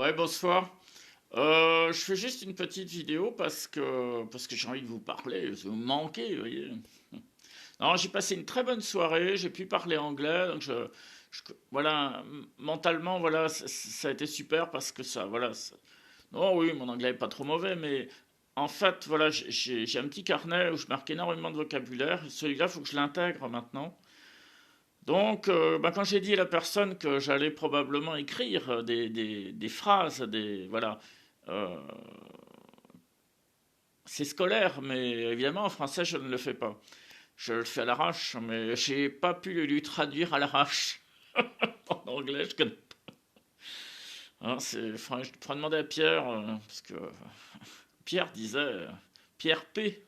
Ouais, bonsoir. Je fais juste une petite vidéo parce que j'ai envie de vous parler. Vous me manquez, vous voyez. Non, j'ai passé une très bonne soirée. J'ai pu parler anglais, donc voilà, mentalement, voilà, ça a été super parce que ça, voilà. Non, oui, mon anglais est pas trop mauvais, mais en fait, voilà, j'ai un petit carnet où je marque énormément de vocabulaire. Celui-là, il faut que je l'intègre maintenant. Donc, bah, quand j'ai dit à la personne que j'allais probablement écrire des phrases, voilà, euh, c'est scolaire, mais évidemment en français je ne le fais pas. Je le fais à l'arrache, mais j'ai pas pu le lui traduire à l'arrache. En anglais, je connais pas. Hein, faudrait demander à Pierre, parce que Pierre disait, Pierre P,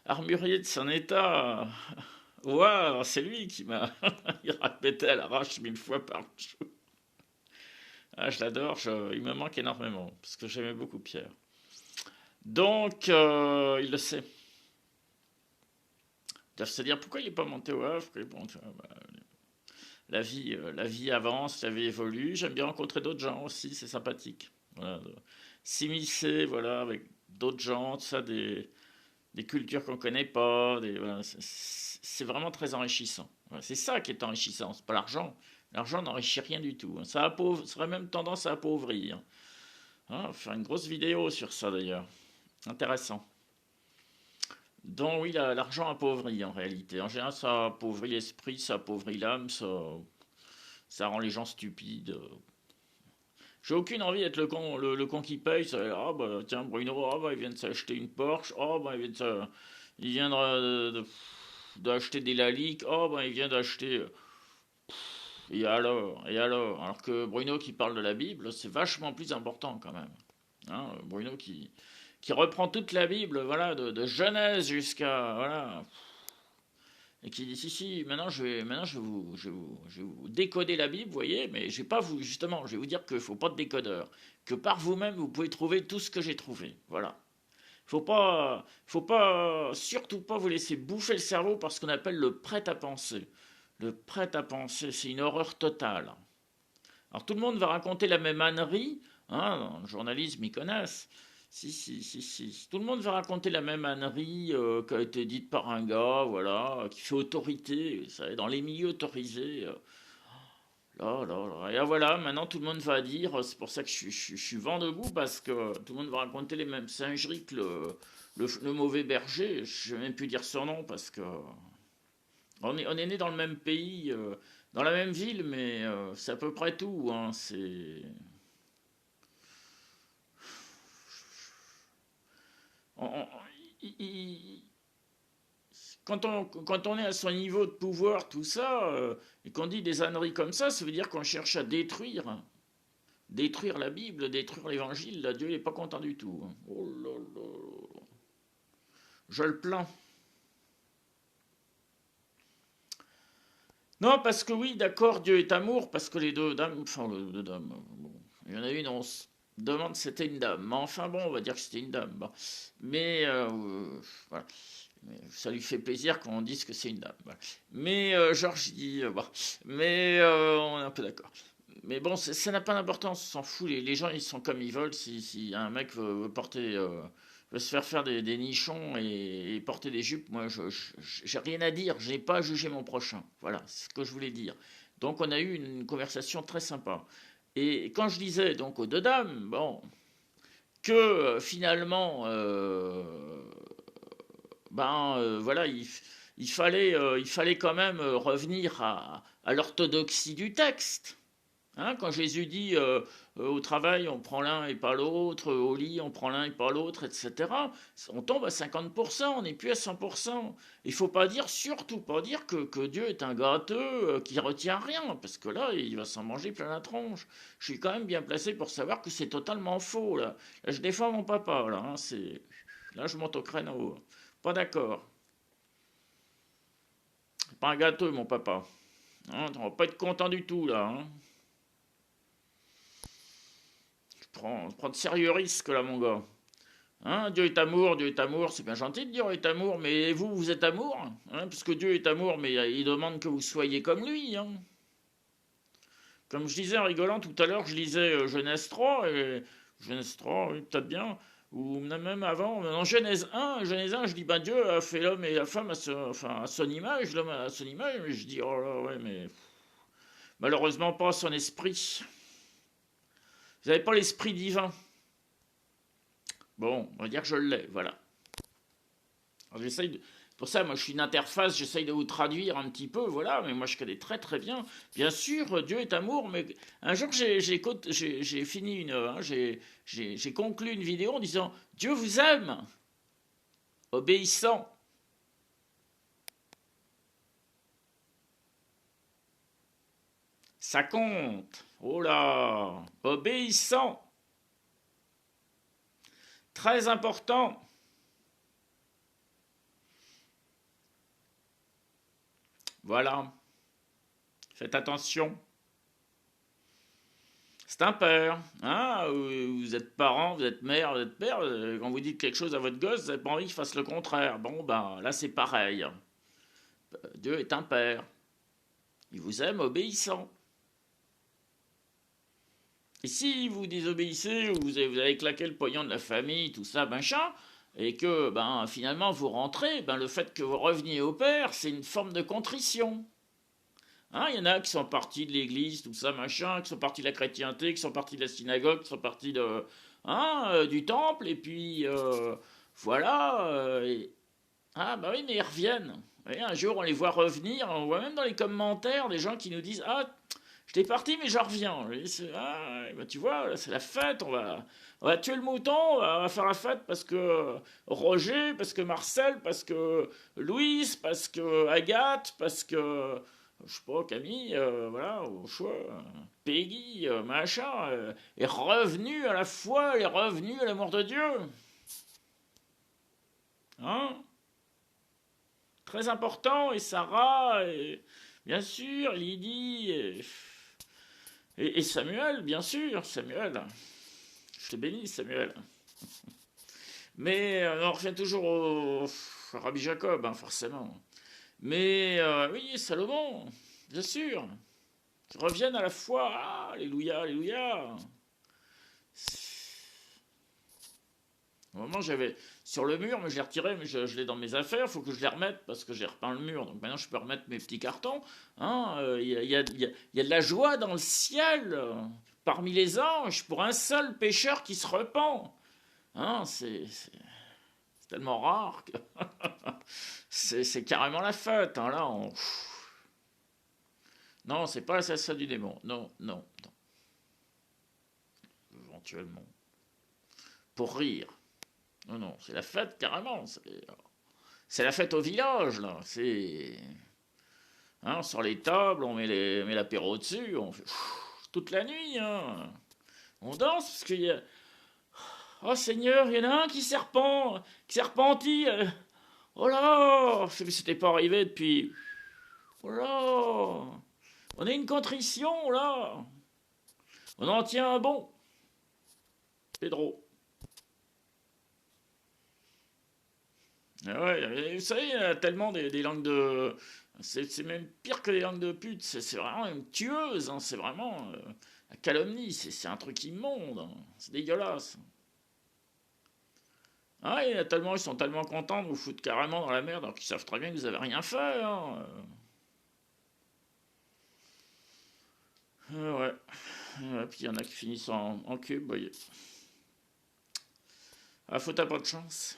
armurier de son état. Waouh, c'est lui qui m'a. Il répétait à l'arrache 1000 fois par jour. Ah, je l'adore, il me manque énormément, parce que j'aimais beaucoup Pierre. Donc, il le sait. Ils doivent se dire pourquoi il n'est pas monté au Havre. La vie avance, la vie évolue. J'aime bien rencontrer d'autres gens aussi, c'est sympathique. Voilà, s'immiscer, voilà, avec d'autres gens, tout ça, des cultures qu'on connaît pas. Voilà, c'est vraiment très enrichissant. Voilà, c'est ça qui est enrichissant, c'est pas l'argent. L'argent n'enrichit rien du tout. Ça aurait même tendance à appauvrir. Hein, faire une grosse vidéo sur ça d'ailleurs. Intéressant. Donc oui, l'argent appauvrit en réalité. En général, ça appauvrit l'esprit, ça appauvrit l'âme, ça rend les gens stupides. J'ai aucune envie d'être le con qui paye. Ah bah tiens, Bruno, ah bah il vient de s'acheter une Porsche, ah bah il vient d'acheter des Laliques, ah bah il vient d'acheter. Et alors? Alors que Bruno qui parle de la Bible, c'est vachement plus important quand même. Hein, Bruno qui reprend toute la Bible, voilà, de Genèse jusqu'à, voilà, et qui dit si, maintenant je vais vous décoder la Bible, vous voyez, mais je vais pas vous, justement, je vais vous dire qu'il faut pas de décodeur, que par vous-même vous pouvez trouver tout ce que j'ai trouvé, voilà. Faut pas, surtout pas vous laisser bouffer le cerveau par ce qu'on appelle le prêt-à-penser. Le prêt-à-penser, c'est une horreur totale. Alors tout le monde va raconter la même ânerie, hein, dans le journalisme ils connaissent. Si. Tout le monde va raconter la même ânerie qui a été dite par un gars, voilà, qui fait autorité, vous savez, dans les milieux autorisés. Là. Et voilà, maintenant tout le monde va dire, c'est pour ça que je suis vent debout, parce que tout le monde va raconter les mêmes singeries que le mauvais berger. Je ne vais même plus dire son nom, parce que on est né dans le même pays, dans la même ville, mais c'est à peu près tout. Hein, on- on- il- il- quand on est à son niveau de pouvoir, tout ça, et qu'on dit des âneries comme ça veut dire qu'on cherche à détruire la Bible, détruire l'Évangile. Là, Dieu n'est pas content du tout. Hein. Oh là là, je le plains. Non, parce que oui, d'accord, Dieu est amour, parce que les deux dames, enfin, les deux dames, bon, il y en a une, on se demande si c'était une dame. Mais enfin, bon, on va dire que c'était une dame. Bon. Mais, voilà. Mais ça lui fait plaisir qu'on dise que c'est une dame. Voilà. Mais, Georges dit, bon. Mais, on est un peu d'accord. Mais bon, ça n'a pas d'importance, on s'en fout. Les gens, ils sont comme ils veulent. Si un mec veut porter, veut se faire des nichons et porter des jupes, moi, j'ai rien à dire. J'ai pas à juger mon prochain. Voilà, c'est ce que je voulais dire. Donc, on a eu une conversation très sympa. Et quand je disais donc aux deux dames, bon, que finalement, voilà, il fallait quand même revenir à l'orthodoxie du texte. Hein, quand Jésus dit au travail on prend l'un et pas l'autre, au lit on prend l'un et pas l'autre, etc., on tombe à 50%, on n'est plus à 100%. Il ne faut pas dire, surtout pas dire que Dieu est un gâteux qui retient rien, parce que là, il va s'en manger plein la tronche. Je suis quand même bien placé pour savoir que c'est totalement faux. Là je défends mon papa, là, hein, là je monte au créneau. Pas d'accord. C'est pas un gâteux, mon papa. Hein, on va pas être content du tout, là. Hein. Prends de sérieux risques, là, mon gars. Hein, Dieu est amour, c'est bien gentil de dire est amour, mais vous, vous êtes amour, hein, puisque Dieu est amour, mais il demande que vous soyez comme lui, hein, Comme je disais en rigolant tout à l'heure, je lisais Genèse 3, et Genèse 3, oui, peut-être bien, ou même avant, dans Genèse 1, je dis, ben Dieu a fait l'homme et la femme à son image, l'homme à son image, mais je dis, oh là, ouais, mais malheureusement pas son esprit. Vous n'avez pas l'esprit divin. Bon, on va dire que je l'ai, voilà. Alors, pour ça, moi, je suis une interface, j'essaye de vous traduire un petit peu, voilà, mais moi, je connais très très bien. Bien sûr, Dieu est amour, mais un jour, j'ai fini j'ai conclu une vidéo en disant Dieu vous aime, obéissant. Ça compte. Oh là, obéissant. Très important. Voilà. Faites attention. C'est un père. Hein, vous êtes parent, vous êtes mère, vous êtes père. Quand vous dites quelque chose à votre gosse, vous n'avez pas envie qu'il fasse le contraire. Bon, ben là, c'est pareil. Dieu est un père. Il vous aime obéissant. Et si vous désobéissez, ou vous avez claqué le pognon de la famille, tout ça, machin, et que ben, finalement vous rentrez, ben, le fait que vous reveniez au père, c'est une forme de contrition. Hein, il y en a qui sont partis de l'église, tout ça, machin, qui sont partis de la chrétienté, qui sont partis de la synagogue, qui sont partis du temple, et puis voilà. Ah bah oui, mais ils reviennent. Et un jour, on les voit revenir, on voit même dans les commentaires des gens qui nous disent ah, j'étais parti, mais j'en reviens. Ah, bah, tu vois, c'est la fête, on va tuer le mouton, on va faire la fête parce que Roger, parce que Marcel, parce que Louise, parce que Agathe, parce que je sais pas, Camille, voilà, au choix, Peggy, machin, est revenu à la foi, est revenu à l'amour de Dieu. Hein? Très important, et Sarah, et bien sûr, Lydie, et Samuel, bien sûr, Samuel. Je te bénis, Samuel. Mais on revient toujours au Rabbi Jacob, hein, forcément. Mais oui, Salomon, bien sûr. Ils reviennent à la foi. Ah, alléluia, alléluia. Au moment, j'avais sur le mur, mais je l'ai retiré, mais je l'ai dans mes affaires. Il faut que je les remette parce que j'ai repeint le mur. Donc maintenant, je peux remettre mes petits cartons. Hein, y a de la joie dans le ciel, parmi les anges, pour un seul pécheur qui se repent. Hein, c'est tellement rare que c'est carrément la fête. Hein, là, non, c'est pas l'assassin du démon. Non, non, non. Éventuellement. Pour rire. Non, non, c'est la fête carrément. C'est la fête au village, là. C'est. Hein, on sort les tables, on met l'apéro dessus, on fait toute la nuit. Hein. On danse parce qu'il y a. Oh Seigneur, il y en a un qui serpentit. Oh là, c'était pas arrivé depuis. Oh là, on a une contrition là. On en tient un bon. Pedro. Ah ouais, vous savez, il y a tellement des langues de. C'est même pire que les langues de pute. C'est vraiment une tueuse. Hein, c'est vraiment. La calomnie, c'est un truc immonde. Hein, c'est dégueulasse. Ah, il y a tellement, ils sont tellement contents de vous foutre carrément dans la merde alors qu'ils savent très bien que vous avez rien fait. Hein. Ouais. Ouais. Puis il y en a qui finissent en cube, vous voyez. Ah, faut t'as pas de chance.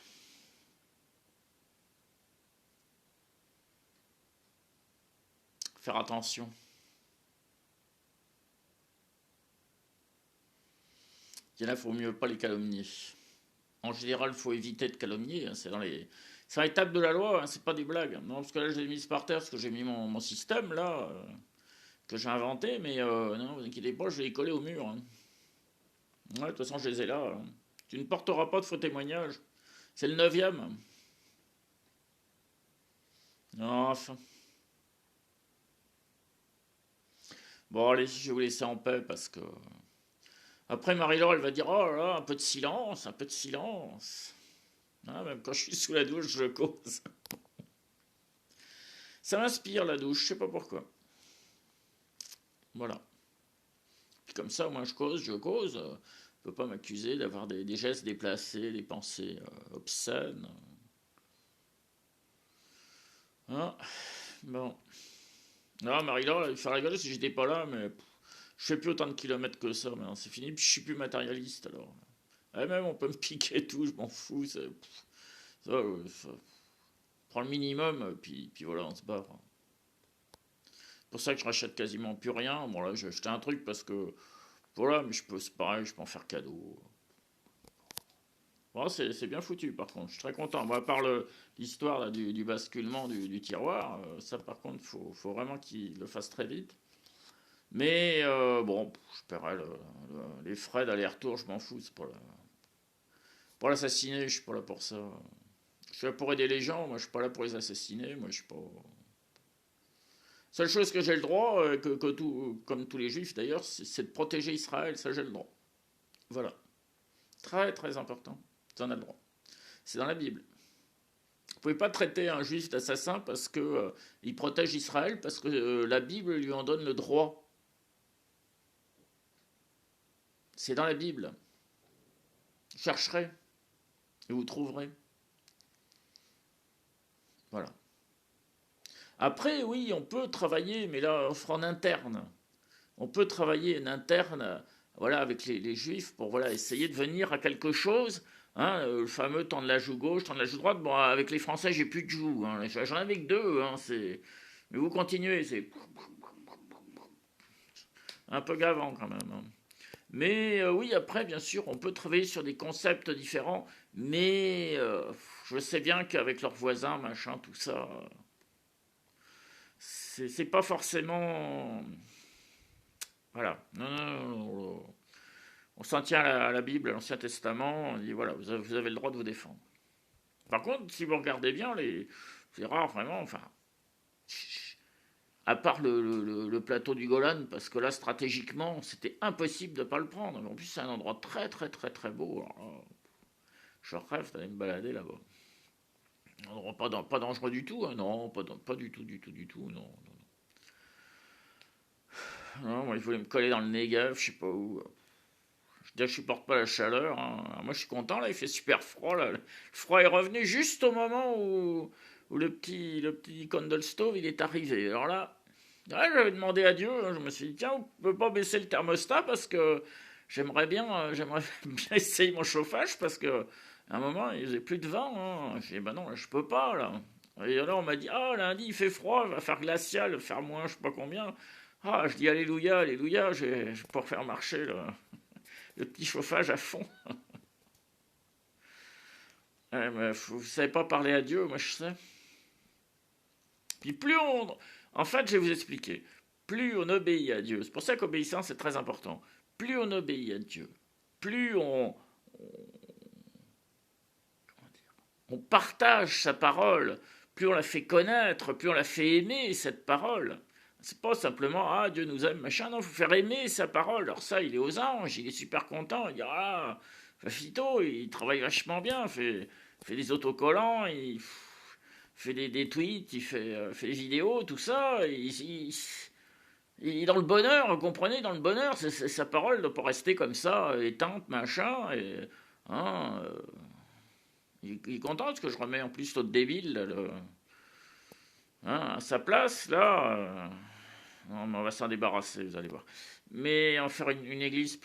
Faire attention. Il y en a, faut mieux pas les calomnier. En général, il faut éviter de calomnier. Hein, c'est dans les tables de la loi, hein, c'est pas des blagues. Non, parce que là, je l'ai mise par terre, parce que j'ai mis mon système, là, que j'ai inventé, mais non, vous inquiétez pas, je vais les coller au mur. Hein. Ouais, de toute façon, je les ai là. Hein. Tu ne porteras pas de faux témoignages. C'est le 9e. Non, enfin. Bon, allez, je vais vous laisser en paix, parce que... Après, Marie-Laure, elle va dire, oh là là, un peu de silence, un peu de silence. Ah, même quand je suis sous la douche, je cause. Ça m'inspire, la douche, je sais pas pourquoi. Voilà. comme ça, moi je cause. On peut pas m'accuser d'avoir des gestes déplacés, des pensées obscènes. Hein. Bon. Non, Marie-Laure, il fait rigoler si j'étais pas là, mais je fais plus autant de kilomètres que ça, maintenant c'est fini, puis je suis plus matérialiste alors. Ah, même on peut me piquer et tout, je m'en fous. Ça, prends le minimum, puis voilà, on se barre. C'est pour ça que je rachète quasiment plus rien. Bon, là, j'ai acheté un truc parce que. Voilà, mais c'est pareil, je peux en faire cadeau. Bon, c'est bien foutu, par contre. Je suis très content. Bon, à part l'histoire là, du basculement du tiroir, ça, par contre, faut vraiment qu'il le fasse très vite. Mais bon, je paierai les frais d'aller-retour, je m'en fous. C'est pour l'assassiner, je suis pas là pour ça. Je suis là pour aider les gens, moi je suis pas là pour les assassiner, moi je suis pas. Seule chose que j'ai le droit, comme tous les juifs d'ailleurs, c'est de protéger Israël, ça j'ai le droit. Voilà. Très très important. Tu en as le droit. C'est dans la Bible. Vous pouvez pas traiter un juif d'assassin parce que il protège Israël, parce que la Bible lui en donne le droit. C'est dans la Bible. Vous chercherez et vous trouverez. Voilà. Après, oui, on peut travailler, mais là, on fera en interne. On peut travailler en interne, voilà, avec les juifs pour voilà, essayer de venir à quelque chose. Hein, le fameux temps de la joue gauche, temps de la joue droite. Bon, avec les Français, j'ai plus de joue. Hein, j'en avais que deux. Hein, mais vous continuez, c'est un peu gavant quand même. Hein. Mais oui, après, bien sûr, on peut travailler sur des concepts différents. Mais je sais bien qu'avec leurs voisins, machin, tout ça, c'est pas forcément. Voilà. Non, non, non, non. On s'en tient à la Bible, à l'Ancien Testament, on dit voilà, vous avez le droit de vous défendre. Par contre, si vous regardez bien, c'est rare vraiment, enfin, à part le plateau du Golan, parce que là, stratégiquement, c'était impossible de ne pas le prendre. En plus, c'est un endroit très, très, très, très beau. Alors là, je rêve d'aller me balader là-bas. Un endroit pas dangereux du tout, hein, non, pas du tout, du tout, du tout, non. Non, moi, il voulait me coller dans le Negev, je sais pas où. Je supporte pas la chaleur. Hein. Moi, je suis content, là, il fait super froid. Là. Le froid est revenu juste au moment où le petit candle stove il est arrivé. Alors là, ouais, j'avais demandé à Dieu, hein, je me suis dit, tiens, on peut pas baisser le thermostat parce que j'aimerais bien essayer mon chauffage parce que à un moment, il faisait plus de vent. Hein. J'ai dit, bah non, là, je peux pas, là. Et là, on m'a dit, ah, lundi, il fait froid, il va faire glacial, faire moins, je sais pas combien. Ah, je dis, alléluia, alléluia, je vais pouvoir faire marcher, là le petit chauffage à fond. Ouais, mais vous ne savez pas parler à Dieu, moi je sais. Puis plus on... En fait, je vais vous expliquer. Plus on obéit à Dieu, c'est pour ça qu'obéissance est très important. Plus on obéit à Dieu, plus on partage sa parole, plus on la fait connaître, plus on la fait aimer, cette parole. C'est pas simplement ah Dieu nous aime machin, non, il faut faire aimer sa parole. Alors ça, il est aux anges, il est super content, il dit ah Fafito, il travaille vachement bien, fait des autocollants, il fait des tweets, fait des vidéos, tout ça, il est dans le bonheur, vous comprenez, dans le bonheur, sa parole ne doit pas rester comme ça, éteinte, machin, et hein, il est content parce que je remets en plus l'autre débile, là, hein, à sa place, là. On va s'en débarrasser, vous allez voir. Mais en faire une église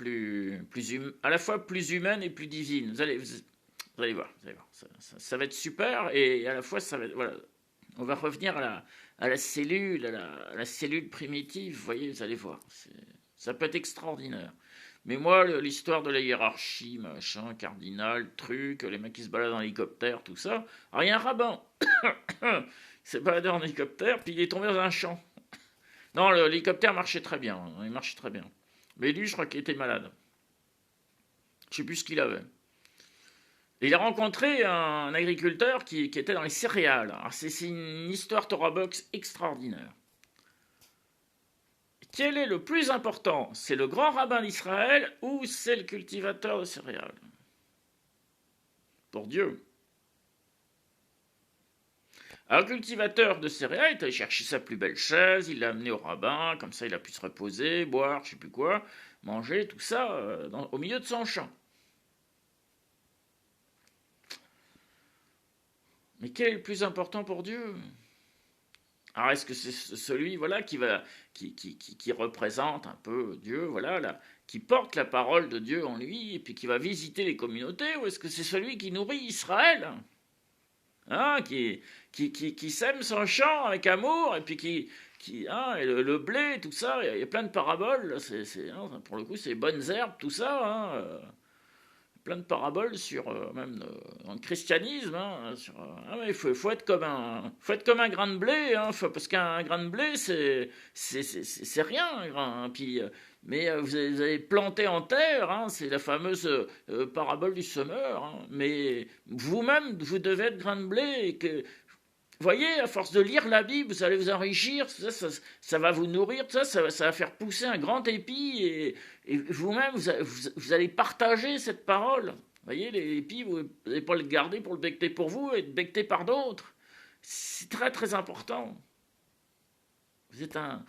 à la fois plus humaine et plus divine. Vous allez voir, ça va être super et à la fois ça va être, voilà, on va revenir à la cellule, à la cellule primitive. Vous voyez, vous allez voir, ça peut être extraordinaire. Mais moi, l'histoire de la hiérarchie, machin, cardinal, truc, les mecs qui se baladent en hélicoptère, tout ça. Alors il y a un rabbin, il s'est baladé en hélicoptère, puis il est tombé dans un champ. Non, l'hélicoptère marchait très bien. Il marchait très bien. Mais lui, je crois qu'il était malade. Je sais plus ce qu'il avait. Et il a rencontré un agriculteur qui était dans les céréales. Alors, c'est une histoire Torah Box extraordinaire. Quel est le plus important? C'est le grand rabbin d'Israël ou c'est le cultivateur de céréales? Pour Dieu. Alors, le cultivateur de céréales est allé chercher sa plus belle chaise, il l'a amené au rabbin, comme ça il a pu se reposer, boire, je sais plus quoi. manger tout ça au milieu de son champ. Mais quel est le plus important pour Dieu? Alors est-ce que c'est celui voilà qui représente un peu Dieu, voilà, là, qui porte la parole de Dieu en lui et puis qui va visiter les communautés, ou est-ce que c'est celui qui nourrit Israël, hein, qui sème son champ avec amour et puis et le blé, tout ça, il y a plein de paraboles, hein, pour le coup c'est bonnes herbes, tout ça, hein, plein de paraboles sur même dans le christianisme, hein, sur ah ouais, faut être comme un grain de blé, hein, parce qu'un grain de blé c'est rien un grain, hein, puis mais vous avez planté en terre, hein, c'est la fameuse parabole du semeur, hein, mais vous-même vous devez être grain de blé et que voyez, à force de lire la Bible, vous allez vous enrichir, ça va vous nourrir, ça va faire pousser un grand épi, et vous-même, vous allez partager cette parole. Vous voyez, l'épi, vous n'allez pas le garder pour le becqueter pour vous et le becqueter par d'autres. C'est très très important. Vous êtes un...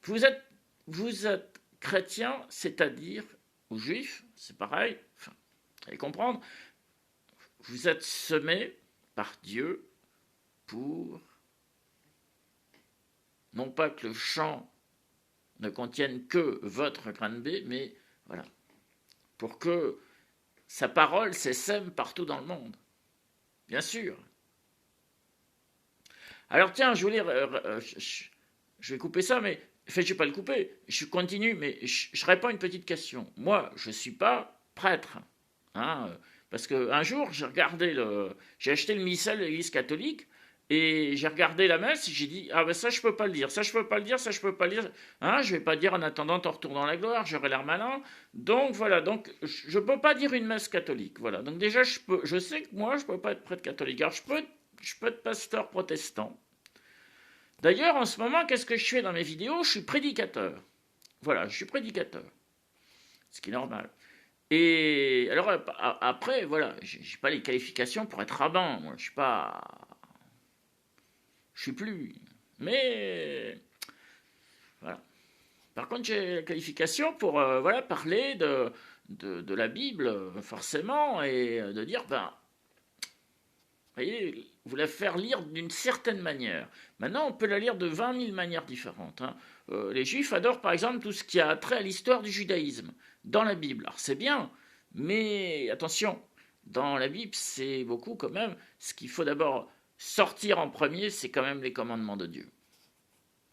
Vous êtes, vous êtes chrétien, c'est-à-dire, ou juif, c'est pareil, enfin, vous allez comprendre, vous êtes semé par Dieu pour non pas que le champ ne contienne que votre grain de blé, mais voilà, pour que sa parole s'essaime partout dans le monde. Bien sûr. Alors tiens, je voulais, je vais couper ça, mais enfin, je ne vais pas le couper. Je continue, mais je réponds à une petite question. Moi, je ne suis pas prêtre, hein, parce qu'un jour, j'ai acheté le missel de l'Église catholique. Et j'ai regardé la messe et j'ai dit, ah ben ça je peux pas le dire, ça je peux pas le dire, ça je peux pas le dire, hein, je vais pas dire en attendant ton retour dans la gloire, j'aurais l'air malin, donc voilà, donc je peux pas dire une messe catholique, voilà, donc déjà je sais que moi je peux pas être prêtre catholique, alors je peux être pasteur protestant. D'ailleurs en ce moment qu'est-ce que je fais dans mes vidéos? Je suis prédicateur, voilà, je suis prédicateur, ce qui est normal. Et alors après voilà, j'ai pas les qualifications pour être rabbin, moi je suis plus. Mais voilà. Par contre, j'ai la qualification pour voilà, parler de la Bible, forcément, et de dire, ben, vous voyez, vous la faire lire d'une certaine manière. Maintenant, on peut la lire de 20 000 manières différentes, hein. Les Juifs adorent, par exemple, tout ce qui a trait à l'histoire du judaïsme dans la Bible. Alors, c'est bien, mais attention, dans la Bible, c'est beaucoup quand même. Ce qu'il faut d'abord sortir en premier, c'est quand même les commandements de Dieu.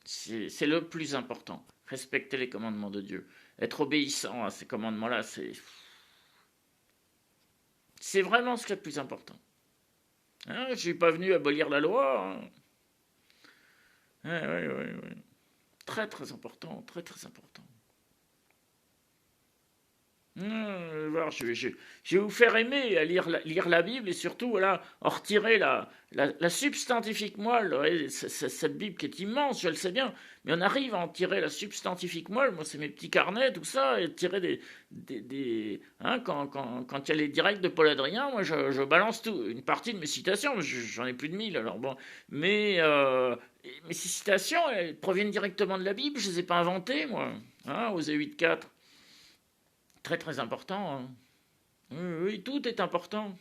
C'est le plus important. Respecter les commandements de Dieu. Être obéissant à ces commandements-là, c'est vraiment ce qui est le plus important. Hein, je ne suis pas venu abolir la loi. Hein. Oui. Très très important, très très important. Alors, je vais vous faire aimer à lire la Bible et surtout voilà, en retirer la substantifique moelle. Cette Bible qui est immense, je le sais bien, mais on arrive à en tirer la substantifique moelle. Moi, c'est mes petits carnets, tout ça, et tirer hein, quand il y a les directs de Paul Adrien, moi, je balance une partie de mes citations, j'en ai plus de 1000, alors bon. Mais mes citations, elles proviennent directement de la Bible, je ne les ai pas inventées, moi, hein, Osée 8.4. Très très important. Hein. Oui, tout est important.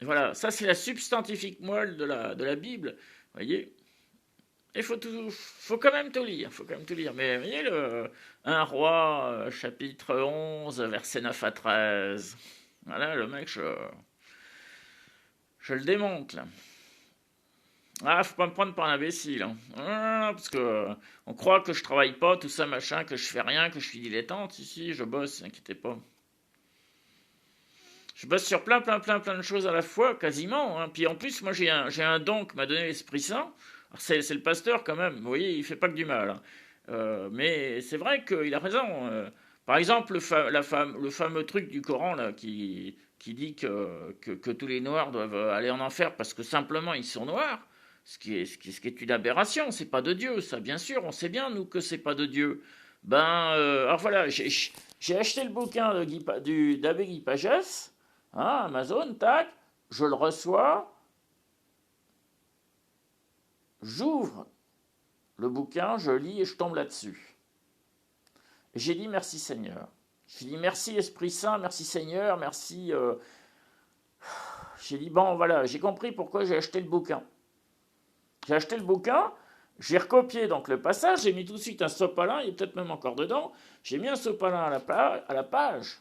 Et voilà, ça c'est la substantifique moelle de la Bible. Vous voyez. Il faut quand même tout lire. Faut quand même tout lire. Mais vous voyez, 1 Roi, chapitre 11, versets 9 à 13. Voilà, le mec, je le démonte là. Ah, faut pas me prendre pour un imbécile, hein. Parce que on croit que je travaille pas, tout ça, machin, que je fais rien, que je suis dilettante. Si, je bosse, inquiétez pas. Je bosse sur plein de choses à la fois, quasiment. Hein. Puis en plus, moi, j'ai un don que m'a donné l'Esprit Saint. C'est le pasteur quand même. Vous voyez, il fait pas que du mal. Hein. Mais c'est vrai qu'il a raison. Par exemple, le fameux truc du Coran là, qui dit que tous les Noirs doivent aller en enfer parce que simplement ils sont noirs. Ce qui est une aberration, c'est pas de Dieu, ça, bien sûr, on sait bien, nous, que c'est pas de Dieu. Alors voilà, j'ai acheté le bouquin d'Abbé Guy Pagès, hein, Amazon, tac, je le reçois, j'ouvre le bouquin, je lis et je tombe là-dessus. Et j'ai dit merci Seigneur. J'ai dit merci Esprit Saint, merci Seigneur, merci. J'ai dit bon voilà, j'ai compris pourquoi j'ai acheté le bouquin. J'ai acheté le bouquin, j'ai recopié donc le passage, j'ai mis tout de suite un sopalin, il est peut-être même encore dedans. J'ai mis un sopalin à la page.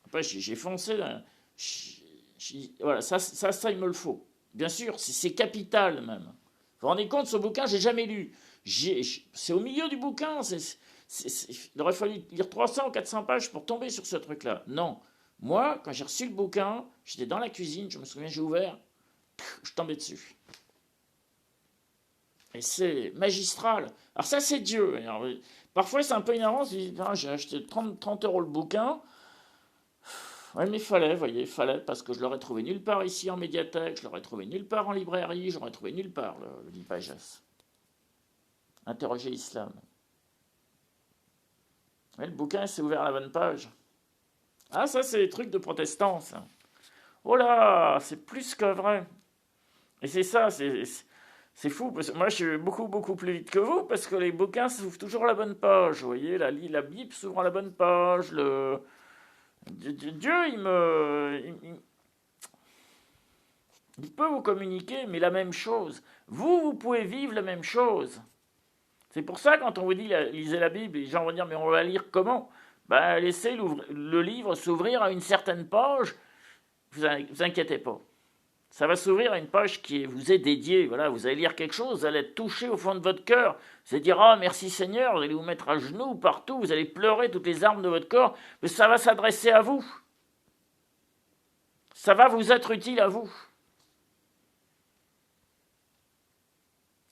Après j'ai foncé. Voilà, ça il me le faut. Bien sûr, c'est capital même. Vous vous rendez compte, ce bouquin, j'ai jamais lu. C'est au milieu du bouquin. Il aurait fallu lire 300 ou 400 pages pour tomber sur ce truc-là. Non. Moi, quand j'ai reçu le bouquin, j'étais dans la cuisine, je me souviens, j'ai ouvert, je tombais dessus. Et c'est magistral. Alors ça, c'est Dieu. Alors, parfois, c'est un peu énervant. J'ai acheté 30 euros le bouquin. Ouais, mais vous voyez, fallait, parce que je l'aurais trouvé nulle part ici en médiathèque, je l'aurais trouvé nulle part en librairie, je l'aurais trouvé nulle part, le livre Pages. Interroger l'islam. Ouais, le bouquin s'est ouvert à la bonne page. Ah, ça, c'est des trucs de protestants, ça. Oh là, c'est plus que vrai. Et c'est ça, c'est fou, parce que moi, je suis beaucoup plus vite que vous, parce que les bouquins s'ouvrent toujours à la bonne page. Vous voyez, la Bible s'ouvre à la bonne page, Dieu, il peut vous communiquer, mais la même chose. Vous pouvez vivre la même chose. C'est pour ça, quand on vous dit lisez la Bible, les gens vont dire mais on va la lire comment? Ben, laissez le livre s'ouvrir à une certaine page. Vous inquiétez pas. Ça va s'ouvrir à une page qui vous est dédiée. Voilà, vous allez lire quelque chose, vous allez être touché au fond de votre cœur. Vous allez dire ah merci Seigneur, vous allez vous mettre à genoux partout, vous allez pleurer toutes les larmes de votre corps, mais ça va s'adresser à vous. Ça va vous être utile à vous.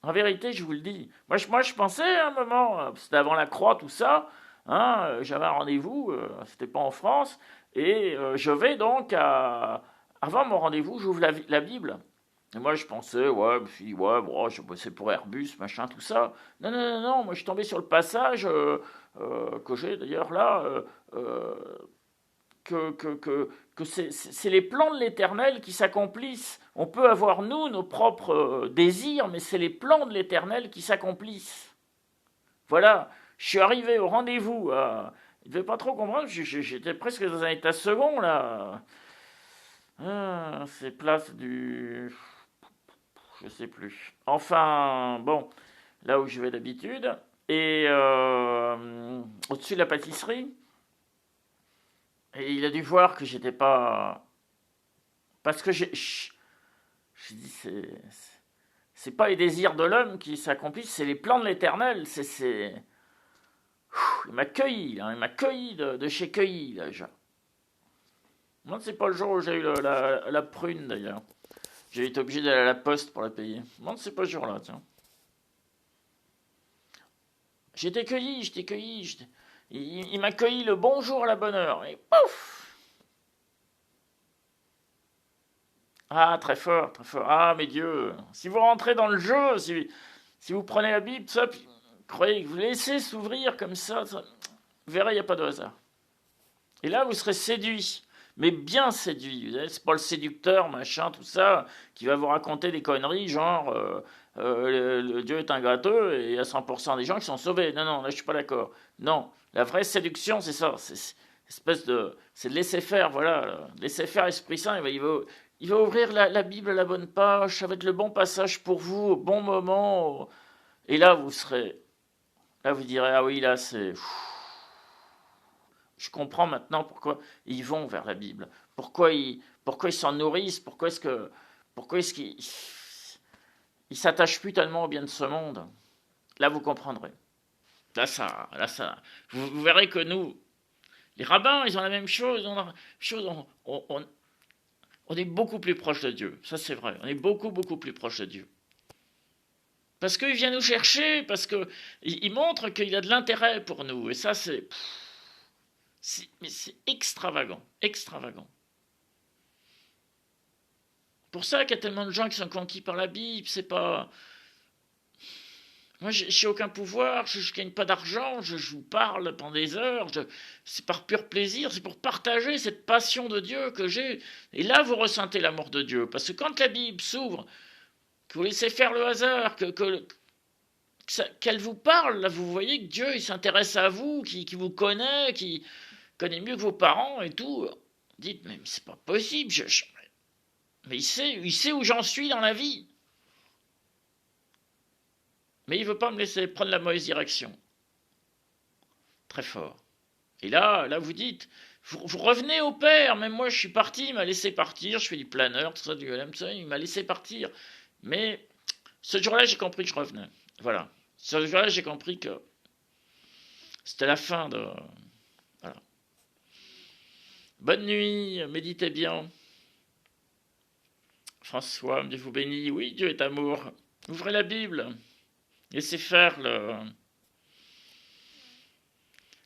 En vérité, je vous le dis. Moi, je pensais à un moment, c'était avant la croix, tout ça, hein, j'avais un rendez-vous, c'était pas en France, et je vais donc avant mon rendez-vous, j'ouvre la Bible. Et moi, je pensais, ouais, bon, je bossais pour Airbus, machin, tout ça. Non, moi, je suis tombé sur le passage que j'ai d'ailleurs là, que c'est les plans de l'Éternel qui s'accomplissent. On peut avoir, nous, nos propres désirs, mais c'est les plans de l'Éternel qui s'accomplissent. Voilà, je suis arrivé au rendez-vous. Il ne devait pas trop comprendre, j'étais presque dans un état second, là. C'est place du... Je sais plus. Enfin, bon, là où je vais d'habitude. Et au-dessus de la pâtisserie. Et il a dû voir que j'étais pas... Parce que j'ai dit, c'est pas les désirs de l'homme qui s'accomplissent, c'est les plans de l'Éternel. Il m'a cueilli, hein, il m'a cueilli de chez cueilli, là, déjà. Moi, c'est pas le jour où j'ai eu la prune, d'ailleurs. J'ai été obligé d'aller à la poste pour la payer. Moi, c'est pas ce jour-là, tiens. J'étais cueilli. Il m'a cueilli le bonjour à la bonne heure. Et pouf! Ah, très fort, très fort. Ah, mais Dieu, si vous rentrez dans le jeu, si vous prenez la Bible, ça, puis croyez que vous laissez s'ouvrir comme ça, vous verrez, il n'y a pas de hasard. Et là, vous serez séduit. Mais bien séduit. C'est pas le séducteur, machin, tout ça, qui va vous raconter des conneries, genre le Dieu est un gratteux et il y a 100% des gens qui sont sauvés. Non, là je suis pas d'accord. Non, la vraie séduction, c'est ça. C'est de laisser faire, voilà. Laisser faire Esprit Saint, il va ouvrir la Bible à la bonne page, avec le bon passage pour vous, au bon moment. Et là, vous direz, ah oui, là, c'est... Je comprends maintenant pourquoi ils vont vers la Bible. Pourquoi ils s'en nourrissent. Pourquoi est-ce qu'ils s'attachent plus tellement au bien de ce monde. Là, vous comprendrez. Là, vous verrez que nous, les rabbins, ils ont la même chose. On est beaucoup plus proche de Dieu. Ça, c'est vrai. On est beaucoup plus proche de Dieu. Parce qu'il vient nous chercher, parce qu'il montre qu'il a de l'intérêt pour nous. Et ça, c'est extravagant. Pour ça qu'il y a tellement de gens qui sont conquis par la Bible, c'est pas... Moi, je n'ai aucun pouvoir, je ne gagne pas d'argent, je vous parle pendant des heures, c'est par pur plaisir, c'est pour partager cette passion de Dieu que j'ai. Et là, vous ressentez l'amour de Dieu. Parce que quand la Bible s'ouvre, que vous laissez faire le hasard, qu'elle vous parle, là, vous voyez que Dieu, il s'intéresse à vous, qui vous connaît, qui connaît mieux que vos parents et tout. Dites, mais c'est pas possible, mais il sait où j'en suis dans la vie. Mais il veut pas me laisser prendre la mauvaise direction. Très fort. Et là, vous dites, vous revenez au Père. Même moi, je suis parti, il m'a laissé partir. Je fais du planeur, tout ça, du LM, tout ça, il m'a laissé partir. Mais ce jour-là, j'ai compris que je revenais. Voilà. Ce jour-là, j'ai compris que c'était la fin de. Voilà. Bonne nuit, méditez bien. François, Dieu vous bénit. Oui, Dieu est amour. Ouvrez la Bible. Laissez faire le.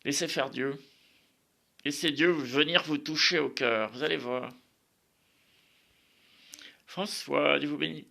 Laissez faire Dieu. Laissez Dieu venir vous toucher au cœur. Vous allez voir. François, Dieu vous bénit.